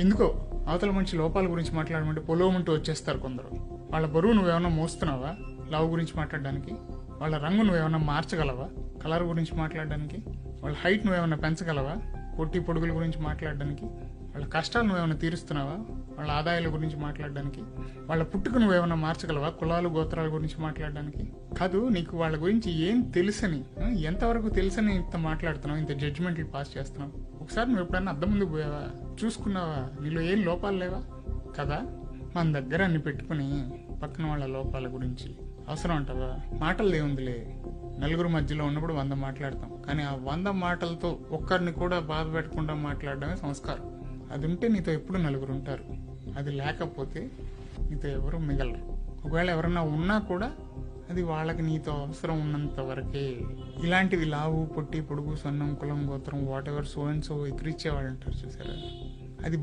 ఎందుకో అవతల మనిషి లోపాల గురించి మాట్లాడమంటే పొలోమంటూ వచ్చేస్తారు కొందరు. వాళ్ళ బరువు నువ్వేమన్నా మోస్తున్నావా లవ్ గురించి మాట్లాడడానికి? వాళ్ళ రంగు నువ్వేమన్నా మార్చగలవా కలర్ గురించి మాట్లాడడానికి? వాళ్ళ హైట్ నువ్వేమన్నా పెంచగలవా పొట్టి పొడుగుల గురించి మాట్లాడడానికి? వాళ్ళ కష్టాలు నువ్వేమన్నా తీరుస్తున్నావా వాళ్ళ ఆదాయాల గురించి మాట్లాడడానికి? వాళ్ళ పుట్టుక నువ్వేమన్నా మార్చగలవా కులాలు గోత్రాల గురించి మాట్లాడడానికి? కాదు, నీకు వాళ్ళ గురించి ఏం తెలుసని, ఎంతవరకు తెలుసని ఇంత మాట్లాడుతున్నావు, ఇంత జడ్జిమెంట్లు పాస్ చేస్తున్నావు? ఒకసారి నువ్వు ఎప్పుడన్నా అద్దం ముందు పోయావా? చూసుకున్నావా? నీలో ఏం లోపాలు లేవా కదా? మన దగ్గర అన్ని పెట్టుకుని పక్కన వాళ్ళ లోపాల గురించి అవసరం అంటావా? మాటలు ఏముందిలే, నలుగురు మధ్యలో ఉన్నప్పుడు 100 మాట్లాడతాం, కానీ ఆ 100 మాటలతో ఒక్కరిని కూడా బాధ పెట్టకుండా మాట్లాడడమే సంస్కారం. అది ఉంటే నీతో ఎప్పుడు నలుగురు ఉంటారు, అది లేకపోతే నీతో ఎవరు మిగలరు. ఒకవేళ ఎవరన్నా ఉన్నా కూడా అది వాళ్ళకి నీతో అవసరం ఉన్నంత వరకే. ఇలాంటివి లావు పొట్టి పొడుగు సన్నం కులం గోత్రం whatever so and so ఎక్కిరిచ్చేవాళ్ళు అంటారు చూసారా, అది